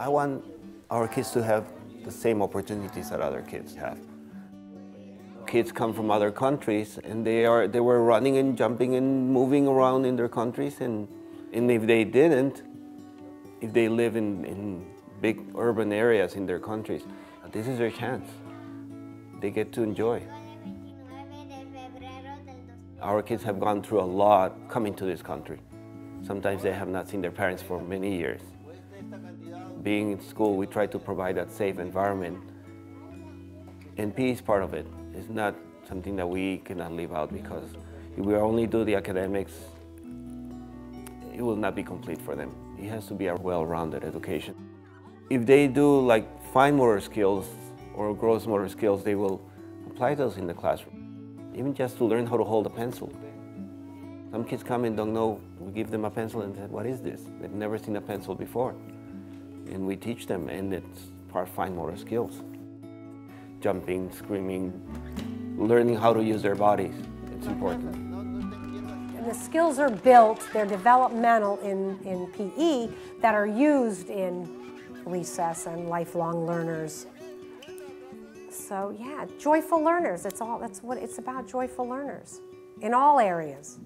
I want our kids to have the same opportunities that other kids have. Kids come from other countries and they were running and jumping and moving around in their countries, and if they didn't, if they live in big urban areas in their countries, this is their chance. They get to enjoy. Our kids have gone through a lot coming to this country. Sometimes they have not seen their parents for many years. Being in school, we try to provide that safe environment, and PE is part of it. It's not something that we cannot leave out, because if we only do the academics, it will not be complete for them. It has to be a well-rounded education. If they do like fine motor skills or gross motor skills, they will apply those in the classroom. Even just to learn how to hold a pencil. Some kids come and don't know, we give them a pencil and say, what is this? They've never seen a pencil before. And we teach them, and it's part of fine motor skills. Jumping, screaming, learning how to use their bodies. It's important. And the skills are built, they're developmental in PE that are used in recess and lifelong learners. So yeah, joyful learners, that's what it's about, joyful learners in all areas.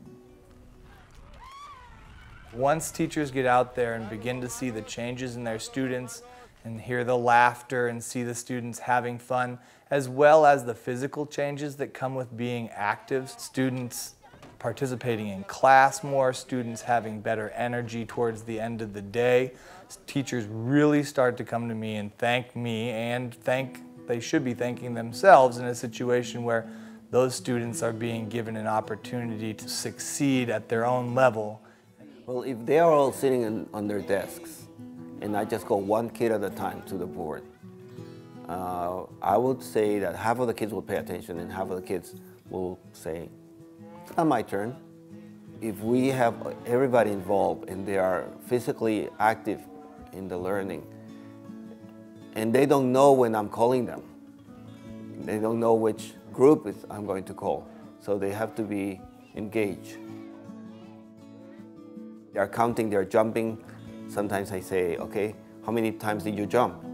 Once teachers get out there and begin to see the changes in their students and hear the laughter and see the students having fun, as well as the physical changes that come with being active, students participating in class more, students having better energy towards the end of the day, teachers really start to come to me and thank me, and they should be thanking themselves in a situation where those students are being given an opportunity to succeed at their own level. Well, if they are all sitting on their desks, and I just go one kid at a time to the board, I would say that half of the kids will pay attention and half of the kids will say, it's not my turn. If we have everybody involved and they are physically active in the learning, and they don't know when I'm calling them, they don't know which group I'm going to call, so they have to be engaged. They are counting, they are jumping. Sometimes I say, okay, how many times did you jump?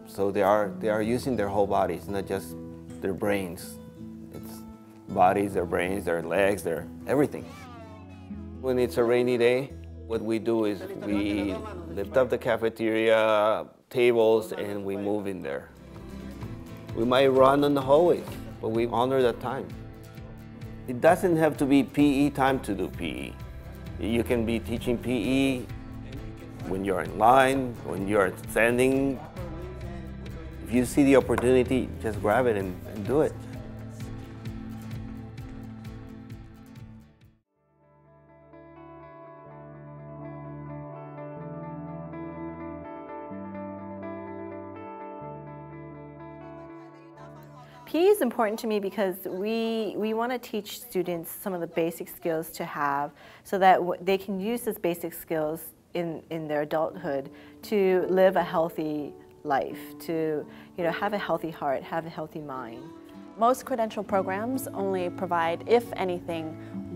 So they are using their whole bodies, not just their brains. It's bodies, their brains, their legs, their everything. When it's a rainy day, what we do is we lift up the cafeteria tables and we move in there. We might run on the hallways, but we honor that time. It doesn't have to be PE time to do PE. You can be teaching PE when you're in line, when you're standing. If you see the opportunity, just grab it and do it. PE is important to me because we want to teach students some of the basic skills to have so that they can use those basic skills in their adulthood to live a healthy life, to have a healthy heart, have a healthy mind. Most credential programs only provide, if anything,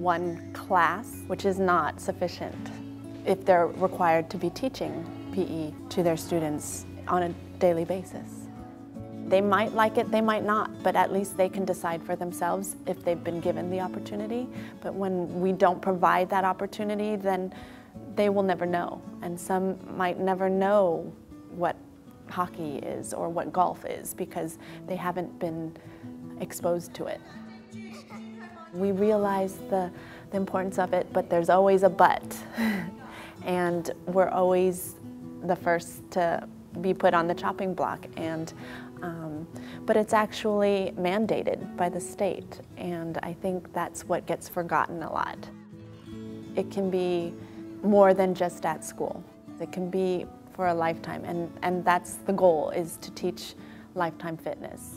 one class, which is not sufficient if they're required to be teaching PE to their students on a daily basis. They might like it, they might not, but at least they can decide for themselves if they've been given the opportunity. But when we don't provide that opportunity, then they will never know. And some might never know what hockey is or what golf is because they haven't been exposed to it. We realize the importance of it, but there's always a but. And we're always the first to be put on the chopping block. But it's actually mandated by the state, and I think that's what gets forgotten a lot. It can be more than just at school. It can be for a lifetime, and that's the goal, is to teach lifetime fitness.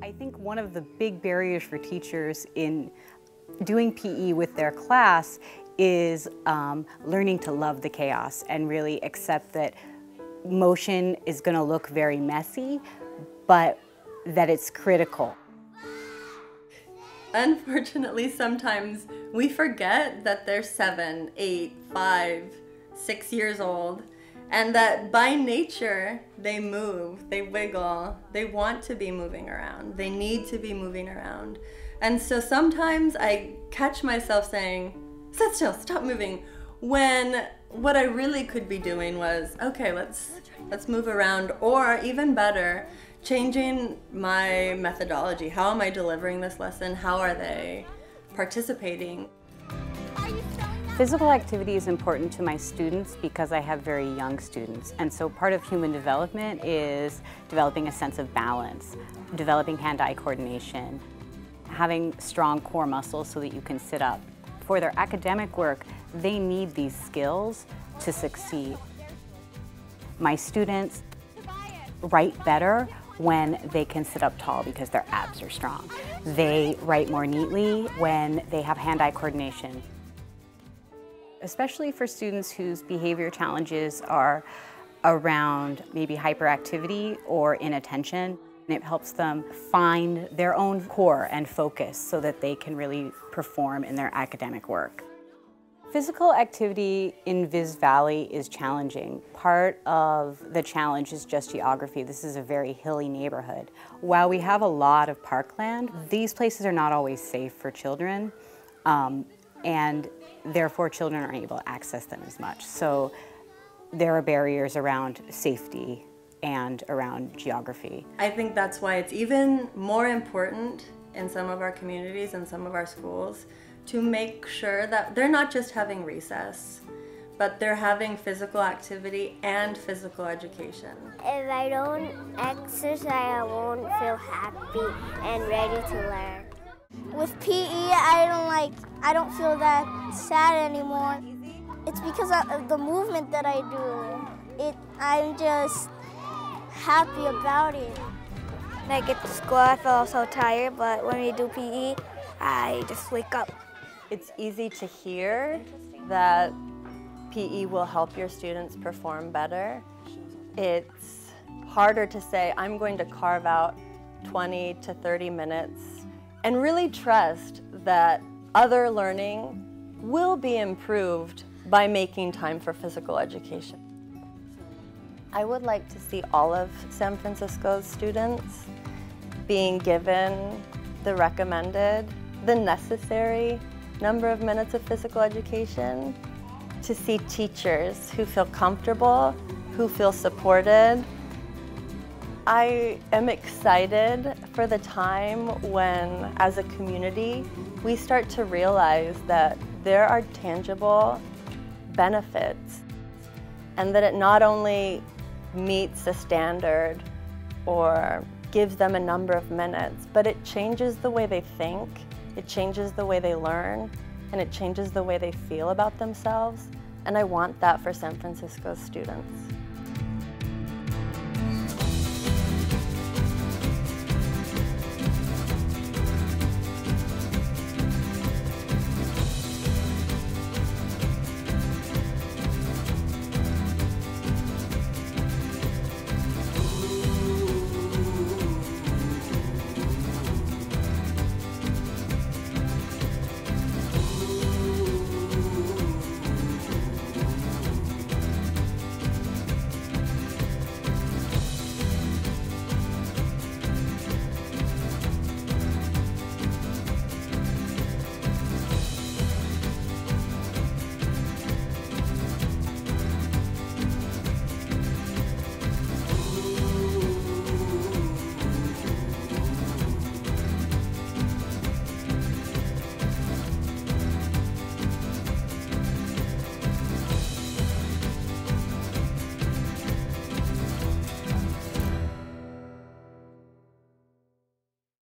I think one of the big barriers for teachers in doing PE with their class is learning to love the chaos and really accept that motion is going to look very messy, but that it's critical. Unfortunately, sometimes we forget that they're 7, 8, 5, 6 years old, and that by nature they move, they wiggle, they want to be moving around, they need to be moving around. And so sometimes I catch myself saying, "Sit still, stop moving," when what I really could be doing was, okay, let's move around, or even better, changing my methodology. How am I delivering this lesson? How are they participating? Physical activity is important to my students because I have very young students, and so part of human development is developing a sense of balance, developing hand-eye coordination, having strong core muscles so that you can sit up. For their academic work, they need these skills to succeed. My students write better when they can sit up tall because their abs are strong. They write more neatly when they have hand-eye coordination. Especially for students whose behavior challenges are around maybe hyperactivity or inattention. It helps them find their own core and focus so that they can really perform in their academic work. Physical activity in Viz Valley is challenging. Part of the challenge is just geography. This is a very hilly neighborhood. While we have a lot of parkland, these places are not always safe for children, and therefore children aren't able to access them as much. So there are barriers around safety and around geography. I think that's why it's even more important in some of our communities and some of our schools to make sure that they're not just having recess, but they're having physical activity and physical education. If I don't exercise, I won't feel happy and ready to learn. With PE, I don't feel that sad anymore. It's because of the movement that I do. I'm just happy about it. When I get to school, I feel so tired, but when we do PE, I just wake up. It's easy to hear that PE will help your students perform better. It's harder to say, I'm going to carve out 20 to 30 minutes and really trust that other learning will be improved by making time for physical education. I would like to see all of San Francisco's students being given the recommended, the necessary number of minutes of physical education, to see teachers who feel comfortable, who feel supported. I am excited for the time when, as a community, we start to realize that there are tangible benefits and that it not only meets a standard or gives them a number of minutes, but it changes the way they think, it changes the way they learn, and it changes the way they feel about themselves. And I want that for San Francisco's students.